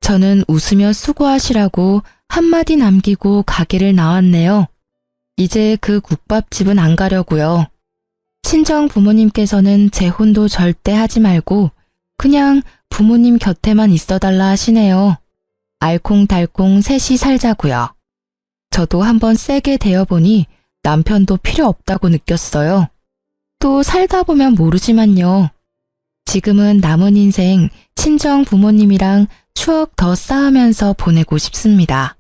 저는 웃으며 수고하시라고 한마디 남기고 가게를 나왔네요. 이제 그 국밥집은 안 가려고요. 친정 부모님께서는 재혼도 절대 하지 말고 그냥 부모님 곁에만 있어달라 하시네요. 알콩달콩 셋이 살자고요. 저도 한번 세게 대어보니 남편도 필요 없다고 느꼈어요. 또 살다 보면 모르지만요. 지금은 남은 인생 친정 부모님이랑 추억 더 쌓으면서 보내고 싶습니다.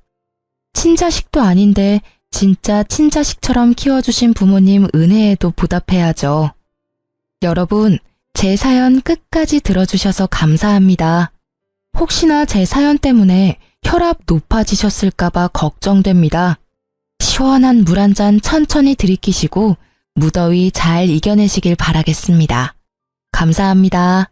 친자식도 아닌데 진짜 친자식처럼 키워주신 부모님 은혜에도 보답해야죠. 여러분, 제 사연 끝까지 들어주셔서 감사합니다. 혹시나 제 사연 때문에 혈압 높아지셨을까봐 걱정됩니다. 시원한 물 한 잔 천천히 들이키시고 무더위 잘 이겨내시길 바라겠습니다. 감사합니다.